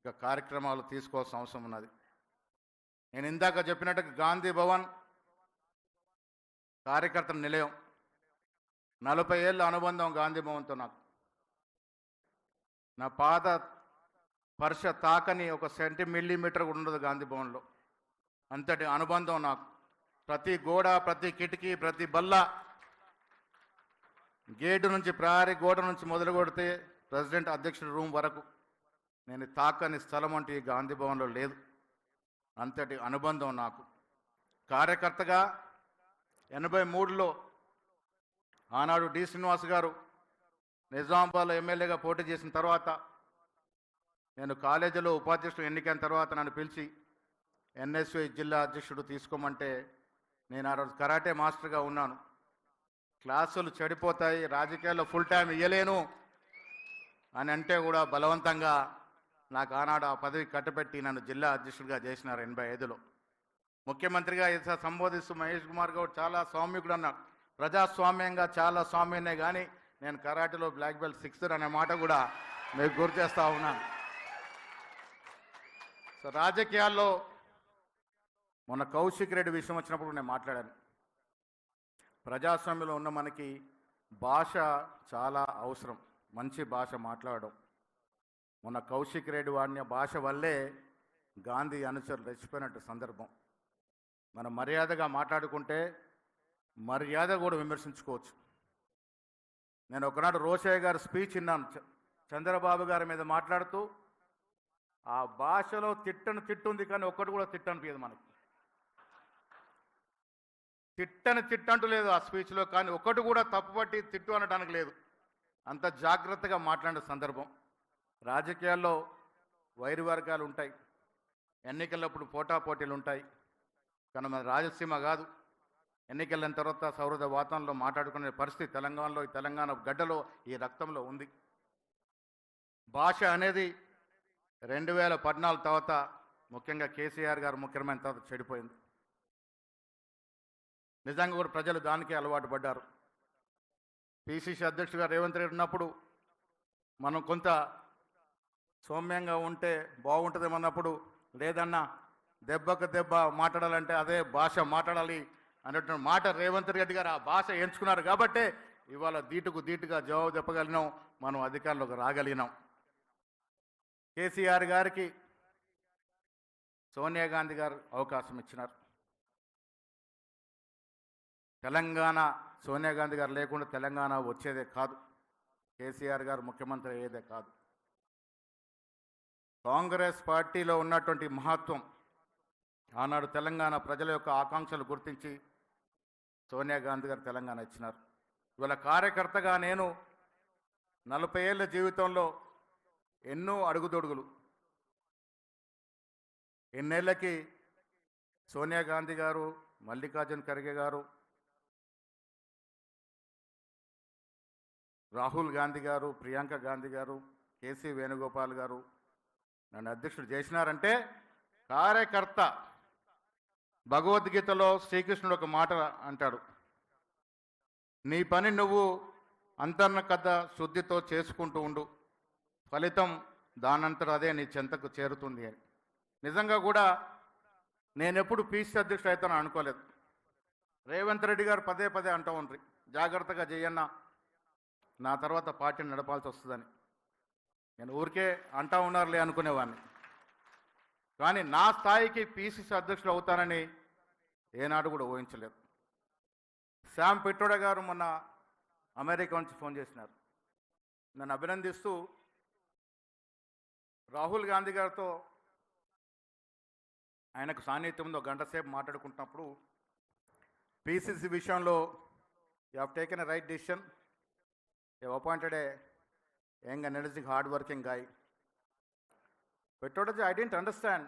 ఇక కార్యక్రమాలు తీసుకోవాల్సిన అవసరం ఉన్నది. నేను ఇందాక చెప్పినట్టుగా గాంధీ భవన్ కార్యకర్తల నిలయం, 40 ఏళ్ళ అనుబంధం గాంధీ భవన్తో నాకు. నా పాద స్పర్శ తాకని ఒక సెంటీమీటర్ కూడా ఉండదు గాంధీ భవన్లో. అంతటి అనుబంధం నాకు. ప్రతి గోడ, ప్రతి కిటికీ, ప్రతి బల్ల, గేటు నుంచి ప్రహరీ గోడ నుంచి మొదలు కొడితే ప్రెసిడెంట్ అధ్యక్షుడి రూమ్ వరకు నేను తాకని స్థలం అంటూ ఈ గాంధీ భవన్లో లేదు. అంతటి అనుబంధం నాకు. కార్యకర్తగా 83లో ఆనాడు డి శ్రీనివాస్ గారు నిజామాబాద్లో ఎమ్మెల్యేగా పోటీ చేసిన తర్వాత, నేను కాలేజీలో ఉపాధ్యక్షుడు ఎన్నికైన తర్వాత నన్ను పిలిచి ఎన్ఎస్యు జిల్లా అధ్యక్షుడు తీసుకోమంటే, నేను ఆ రోజు కరాటే మాస్టర్గా ఉన్నాను. క్లాసులు చెడిపోతాయి, రాజకీయాల్లో ఫుల్ టైం ఇవ్వలేను అని అంటే కూడా బలవంతంగా నాకు ఆనాడు ఆ పదవి కట్టబెట్టి నన్ను జిల్లా అధ్యక్షుడిగా చేసినారు 85లో. ముఖ్యమంత్రిగా సంబోధిస్తూ మహేష్ కుమార్ గౌడ్ చాలా సౌమ్యుడు అన్నాడు. ప్రజాస్వామ్యంగా చాలా స్వామ్యనే కానీ నేను కరాటేలో బ్లాక్ బెల్ట్ 6 అనే మాట కూడా మీకు గుర్తు చేస్తూ ఉన్నాను. సో రాజకీయాల్లో మొన్న కౌశిక్ రెడ్డి విషయం వచ్చినప్పుడు నేను మాట్లాడాను. ప్రజాస్వామ్యంలో ఉన్న మనకి భాష చాలా అవసరం, మంచి భాష మాట్లాడడం. మొన్న కౌశిక్ రెడ్డి వాడిన భాష వల్లే గాంధీ అనుచరులు రెచ్చిపోయినట్టు సందర్భం. మనం మర్యాదగా మాట్లాడుకుంటే మర్యాద కూడా విమర్శించుకోవచ్చు. నేను ఒకనాడు రోషయ్య గారి స్పీచ్ విన్నాను, చంద్రబాబు గారి మీద మాట్లాడుతూ. ఆ భాషలో తిట్టుంది కానీ ఒక్కటి కూడా తిట్టనిపించదు మనకి. తిట్టంటూ లేదు ఆ స్పీచ్లో, కానీ ఒకటి కూడా తప్పుపట్టి తిట్టు అనడానికి లేదు. అంత జాగ్రత్తగా మాట్లాడిన సందర్భం. రాజకీయాల్లో వైరు వర్గాలు ఉంటాయి, ఎన్నికలప్పుడు పోటాపోటీలు ఉంటాయి. కానీ మన రాజసీమ కాదు. ఎన్నికలైన తర్వాత సౌహృద వాతావరణంలో మాట్లాడుకునే పరిస్థితి తెలంగాణలో, ఈ తెలంగాణ గడ్డలో, ఈ రక్తంలో ఉంది. భాష అనేది 2014 తర్వాత, ముఖ్యంగా కేసీఆర్ గారు ముఖ్యమైన తర్వాత చెడిపోయింది. నిజంగా కూడా ప్రజలు దానికే అలవాటు పడ్డారు. పిసిసి అధ్యక్షుడిగా రేవంత్ రెడ్డి ఉన్నప్పుడు మనం కొంత సౌమ్యంగా ఉంటే బాగుంటుందేమన్నప్పుడు, లేదన్నా దెబ్బకు దెబ్బ మాట్లాడాలంటే అదే భాష మాట్లాడాలి అన్నట్టు మాట రేవంత్ రెడ్డి గారు ఆ భాష ఎంచుకున్నారు. కాబట్టే ఇవాళ ధీటుగా జవాబు చెప్పగలిగినాం, మనం అధికారంలోకి రాగలిగినాం. కేసీఆర్ గారికి సోనియా గాంధీ గారు అవకాశం ఇచ్చినారు. తెలంగాణ సోనియా గాంధీ గారు లేకుండా తెలంగాణ వచ్చేదే కాదు, కేసీఆర్ గారు ముఖ్యమంత్రి అయ్యేదే కాదు. కాంగ్రెస్ పార్టీలో ఉన్నటువంటి మహత్వం, ఆనాడు తెలంగాణ ప్రజల యొక్క ఆకాంక్షలు గుర్తించి సోనియా గాంధీ గారు తెలంగాణ ఇచ్చినారు. ఇవాళ కార్యకర్తగా నేను 40 ఏళ్ళ జీవితంలో ఎన్నో అడుగుదొడుగులు. ఎన్నేళ్ళకి సోనియా గాంధీ గారు, మల్లికార్జున్ ఖర్గే గారు, రాహుల్ గాంధీ గారు, ప్రియాంక గాంధీ గారు, కేసీ వేణుగోపాల్ గారు నన్ను అధ్యక్షుడు చేసినారంటే, కార్యకర్త భగవద్గీతలో శ్రీకృష్ణుడు ఒక మాట అంటాడు, నీ పని నువ్వు అంతర్గత శుద్ధితో చేసుకుంటూ ఉండు, ఫలితం దానంతట అదే నీ చెంతకు చేరుతుంది అని. నిజంగా కూడా నేను ఎప్పుడు పీసీ అధ్యక్షుడు అవుతానో అనుకోలేదు. రేవంత్ రెడ్డి గారు పదే అంటూ ఉంటారు, జాగ్రత్తగా చేయన్న, నా తర్వాత పార్టీని నడపాల్సి వస్తుందని. నేను ఊరికే అంటా ఉన్నారులే అనుకునేవాడిని. కానీ నా స్థాయికి పీసీసీ అధ్యక్షుడు అవుతానని ఏనాడు కూడా ఊహించలేదు. శామ్ పిట్రోడా గారు మొన్న అమెరికా నుంచి ఫోన్ చేసినారు, నన్ను అభినందిస్తూ రాహుల్ గాంధీ గారితో ఆయనకు సాన్నిహిత్యంలో 1 గంట సేపు మాట్లాడుకుంటున్నప్పుడు, పీసీసీ విషయంలో you have taken a right decision, you have appointed A young energetic hard working guy. Petrodaji, I didn't understand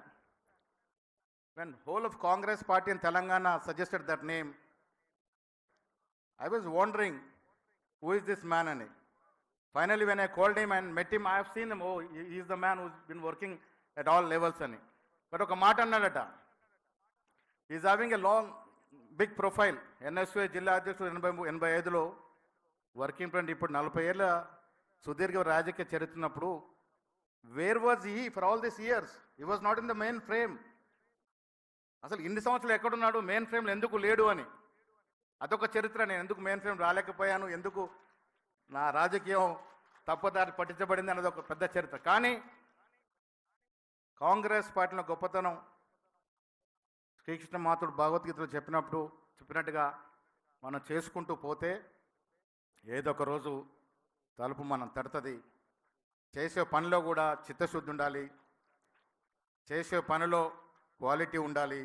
when whole of Congress party in Telangana suggested that name. I was wondering who is this man ani. Finally when I called him and met him, I have seen him, oh he is the man who's been working at all levels ani. But oka మాట అన్నాడట, he is having a long big profile. NSU జిల్లా అధ్యక్షుడు 85లో working president. ఇప్పుడు 40 ఏళ్ళ సుదీర్ఘ రాజకీయ చరిత్రన్నప్పుడు where was he for all this years? He was not in the main frame. అసలు ఇన్ని సంవత్సరాలు ఎక్కడున్నాడు, మెయిన్ ఫ్రేమ్లో ఎందుకు లేడు అని అదొక చరిత్ర. నేను ఎందుకు మెయిన్ ఫ్రేమ్ రాలేకపోయాను, ఎందుకు నా రాజకీయం తప్పుదారి పట్టించబడింది అన్నది ఒక పెద్ద చరిత్ర. కానీ కాంగ్రెస్ పార్టీలో గొప్పతనం శ్రీకృష్ణ మాతుడు భగవద్గీతలో చెప్పినట్టుగా మనం చేసుకుంటూ పోతే ఏదో ఒక రోజు తలుపు మనం తడుతుంది. చేసే పనిలో కూడా చిత్తశుద్ధి ఉండాలి, చేసే పనిలో క్వాలిటీ ఉండాలి,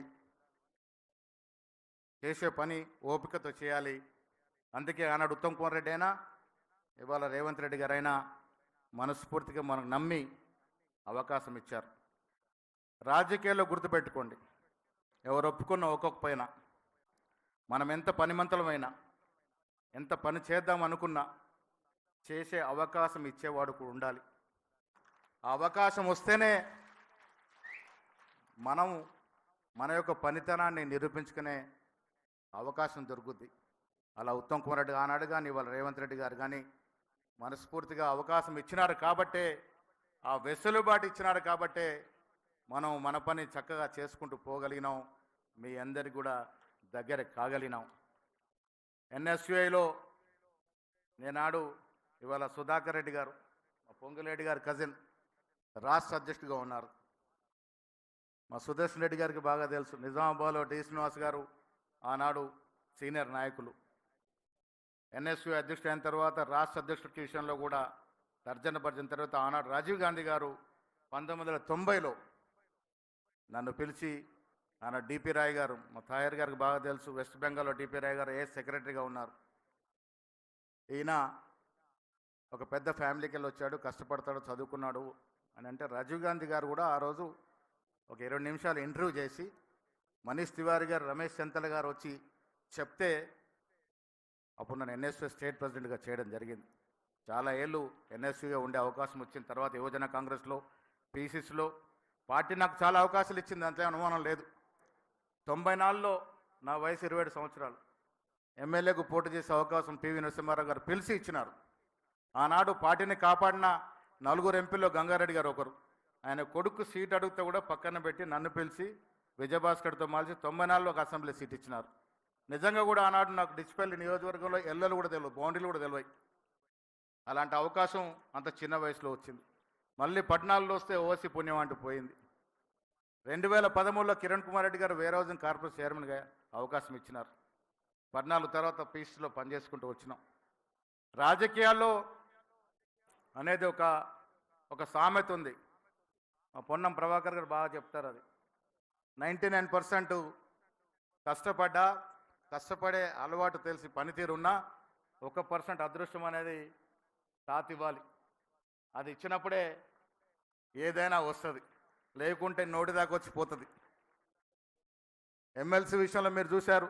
చేసే పని ఓపికతో చేయాలి. అందుకే ఆనాడు ఉత్తమ్ కుమార్ రెడ్డి అయినా ఇవాళ రేవంత్ రెడ్డి గారైనా మనస్ఫూర్తిగా మనకు నమ్మి అవకాశం ఇచ్చారు. రాజకీయాల్లో గుర్తుపెట్టుకోండి, ఎవరు ఒప్పుకున్న ఒక్కొక్కపైన మనం ఎంత పనిమంతలమైనా, ఎంత పని చేద్దాం అనుకున్నా చేసే అవకాశం ఇచ్చేవాడు కూడా ఉండాలి. ఆ అవకాశం వస్తేనే మనము మన యొక్క పనితనాన్ని నిరూపించుకునే అవకాశం దొరుకుద్ది. అలా ఉత్తమ్ కుమార్ రెడ్డి ఆనాడు కానీ ఇవాళ రేవంత్ రెడ్డి గారు కానీ మనస్ఫూర్తిగా అవకాశం ఇచ్చినారు కాబట్టే, ఆ వెసులుబాటు ఇచ్చినారు కాబట్టే మనం మన పని చక్కగా చేసుకుంటూ పోగలిగినాం, మీ అందరికి కూడా దగ్గర కాగలిగినాం. ఎన్ఎస్యుఐలో నేనాడు ఇవాళ సుధాకర్ రెడ్డి గారు, మా పొంగులేటి గారి కజిన్, రాష్ట్ర అధ్యక్షుడిగా ఉన్నారు. మా సుదర్శన్ రెడ్డి గారికి బాగా తెలుసు. నిజామాబాద్లో డి శ్రీనివాస్ గారు ఆనాడు సీనియర్ నాయకులు. ఎన్ఎస్యు అధ్యక్షుడు అయిన తర్వాత రాష్ట్ర అధ్యక్షుడి విషయంలో కూడా తర్జన భర్జన తర్వాత ఆనాడు రాజీవ్ గాంధీ గారు 1990లో నన్ను పిలిచి, ఆనాడు డిపి రాయ్ గారు, మా తాయర్ గారికి బాగా తెలుసు, వెస్ట్ బెంగాల్లో డిపి రాయ్ గారు ఏ సెక్రటరీగా ఉన్నారు. ఈయన ఒక పెద్ద ఫ్యామిలీకి వెళ్ళి వచ్చాడు, కష్టపడతాడు, చదువుకున్నాడు అని అంటే రాజీవ్ గాంధీ గారు కూడా ఆ రోజు ఒక 20 నిమిషాలు ఇంటర్వ్యూ చేసి మనీష్ తివారీ గారు, రమేష్ చెంతల గారు వచ్చి చెప్తే అప్పుడు నన్ను ఎన్ఎస్యూ స్టేట్ ప్రెసిడెంట్గా చేయడం జరిగింది. చాలా ఏళ్ళు ఎన్ఎస్యూగా ఉండే అవకాశం వచ్చిన తర్వాత యువజన కాంగ్రెస్లో, పీసీసీలో పార్టీ నాకు చాలా అవకాశాలు ఇచ్చింది, అంతే అనుమానం లేదు. 94లో నా వయసు 27 సంవత్సరాలు. ఎమ్మెల్యేకు పోటీ చేసే అవకాశం పివి నరసింహారావు గారు పిలిచి ఇచ్చినారు. ఆనాడు పార్టీని కాపాడిన 4 ఎంపీల్లో గంగారెడ్డి గారు ఒకరు. ఆయన కొడుకు సీట్ అడిగితే కూడా పక్కన పెట్టి నన్ను పిలిచి విజయభాస్కర్తో మాల్చి 94లో ఒక అసెంబ్లీ సీట్ ఇచ్చినారు. నిజంగా కూడా ఆనాడు నాకు డిచ్పల్లి నియోజకవర్గంలో ఎల్లలు కూడా తెలియదు, బౌండరీలు కూడా తెలియదు. అలాంటి అవకాశం అంత చిన్న వయసులో వచ్చింది. మళ్ళీ 14లో వస్తే ఓసీ పుణ్యం అంటూ పోయింది. 2013లో కిరణ్ కుమార్ రెడ్డి గారు వేర్ హౌసింగ్ కార్పొరేషన్ చైర్మన్గా అవకాశం ఇచ్చినారు. 14 తర్వాత పీసీలో పనిచేసుకుంటూ వచ్చినాం. రాజకీయాల్లో అనేది ఒక సామెత ఉంది, మా పొన్నం ప్రభాకర్ గారు బాగా చెప్తారు. అది 99% కష్టపడే అలవాటు తెలిసి పనితీరున్నా 1% అదృష్టం అనేది తాతివ్వాలి. అది ఇచ్చినప్పుడే ఏదైనా వస్తుంది, లేకుంటే నోటి దాకా వచ్చి పోతుంది. ఎమ్మెల్సీ విషయంలో మీరు చూశారు,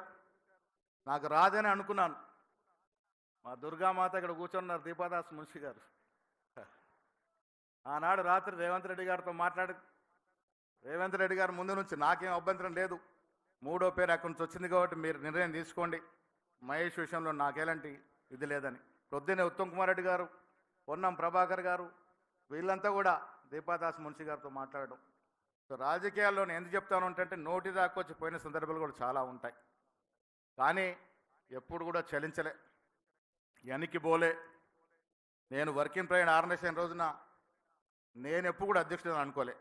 నాకు రాదని అనుకున్నాను. మా దుర్గామాత ఇక్కడ కూర్చున్నారు, దీపాదాస్ మున్షి గారు. ఆనాడు రాత్రి రేవంత్ రెడ్డి గారితో మాట్లాడి, రేవంత్ రెడ్డి గారు ముందు నుంచి నాకేం అభ్యంతరం లేదు, 3వ పేరు అక్కడి నుంచి వచ్చింది కాబట్టి మీరు నిర్ణయం తీసుకోండి, మహేష్ విషయంలో నాకెలాంటి ఇది లేదని. పొద్దున్నే ఉత్తమ్ కుమార్ రెడ్డి గారు, పొన్నం ప్రభాకర్ గారు, వీళ్ళంతా కూడా దీపాదాస్ మున్షి గారితో మాట్లాడడం. సో రాజకీయాల్లో నేను ఎందుకు చెప్తాను అంటే నోటి దాకా వచ్చి పోయిన సందర్భాలు కూడా చాలా ఉంటాయి. కానీ ఎప్పుడు కూడా చలించలే, వెనక్కి పోలే. నేను వర్కింగ్ ప్రెసిడెంట్ ఆర్గనైజేషన్ రోజున నేను ఎప్పుడు కూడా అధ్యక్షుడు అనుకోలే.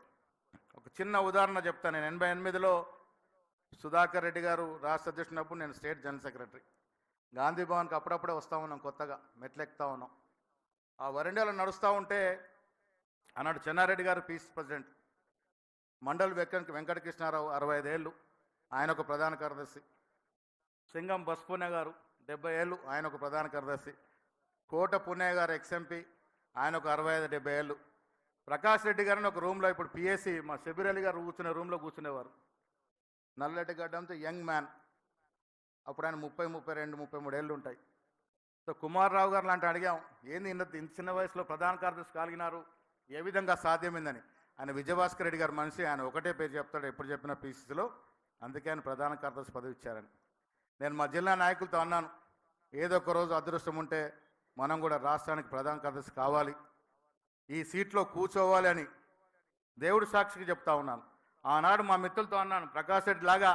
ఒక చిన్న ఉదాహరణ చెప్తాను. నేను 88లో సుధాకర్ రెడ్డి గారు రాష్ట్ర అధ్యక్షుడినప్పుడు నేను స్టేట్ జనరల్ సెక్రటరీ. గాంధీ భవన్కి అప్పుడప్పుడే వస్తూ ఉన్నాం, కొత్తగా మెట్లెక్కుతూ ఉన్నాం. ఆ వరండాలో నడుస్తూ ఉంటే ఆనాడు చెన్నారెడ్డి గారు పీసీ ప్రెసిడెంట్, మండల్ వెంకటకృష్ణారావు 65 ఏళ్ళు, ఆయన ఒక ప్రధాన కార్యదర్శి. సింగం బస్పునే గారు 70 ఏళ్ళు, ఆయన ఒక ప్రధాన కార్యదర్శి. కోట పుణ్య గారు ఎక్స్ఎంపీ, ఆయన ఒక 65-70 ఏళ్ళు. ప్రకాష్ రెడ్డి గారిని ఒక రూమ్లో, ఇప్పుడు పిఎస్సి మా షబీర్ అలీ గారు కూర్చునే రూమ్లో కూర్చునేవారు. నల్లటి గడ్డంతో యంగ్ మ్యాన్, అప్పుడు ఆయన 30, 32, 33 ఏళ్ళు ఉంటాయి. సో కుమార్ రావు గారు లాంటి అడిగాం, ఏంది ఇంత చిన్న వయసులో ప్రధాన కార్యదర్శి కలిగినారు, ఏ విధంగా సాధ్యమైందని. ఆయన విజయభాస్కర్ రెడ్డి గారు మనిషి, ఆయన ఒకటే పేరు చెప్తాడు ఎప్పుడు చెప్పిన పీసీసీలో, అందుకే ఆయన ప్రధాన కార్యదర్శి పదవి ఇచ్చారని. నేను మా జిల్లా నాయకులతో అన్నాను, ఏదో ఒక రోజు అదృష్టం ఉంటే మనం కూడా రాష్ట్రానికి ప్రధాన కార్యదర్శి కావాలి. ఈ సీట్లో కూర్చోవాలి అని దేవుడు సాక్షికి చెప్తా ఉన్నాను. ఆనాడు మా మిత్రులతో అన్నాను, ప్రకాష్ రెడ్డి లాగా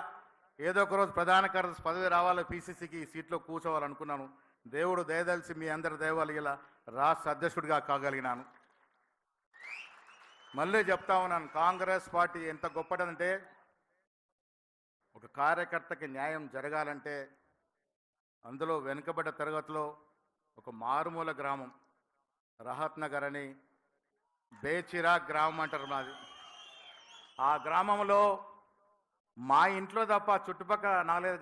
ఏదో ఒక రోజు ప్రధాన కార్యదర్శి పదవి రావాలి, పీసీసీకి ఈ సీట్లో కూర్చోవాలనుకున్నాను. దేవుడు దయదలిచి మీ అందరి దయవల్ల ఇలా రాష్ట్ర అధ్యక్షుడిగా కాగలిగినాను. మళ్ళీ చెప్తా ఉన్నాను, కాంగ్రెస్ పార్టీ ఎంత గొప్పదంటే, ఒక కార్యకర్తకి న్యాయం జరగాలంటే అందులో వెనుకబడ్డ తరగతిలో ఒక మారుమూల గ్రామం రహత్ నగర్ అని, బేచిరా గ్రామం అంటారు మాది. ఆ గ్రామంలో మా ఇంట్లో తప్ప చుట్టుపక్కల 4-5 గ్రామాలు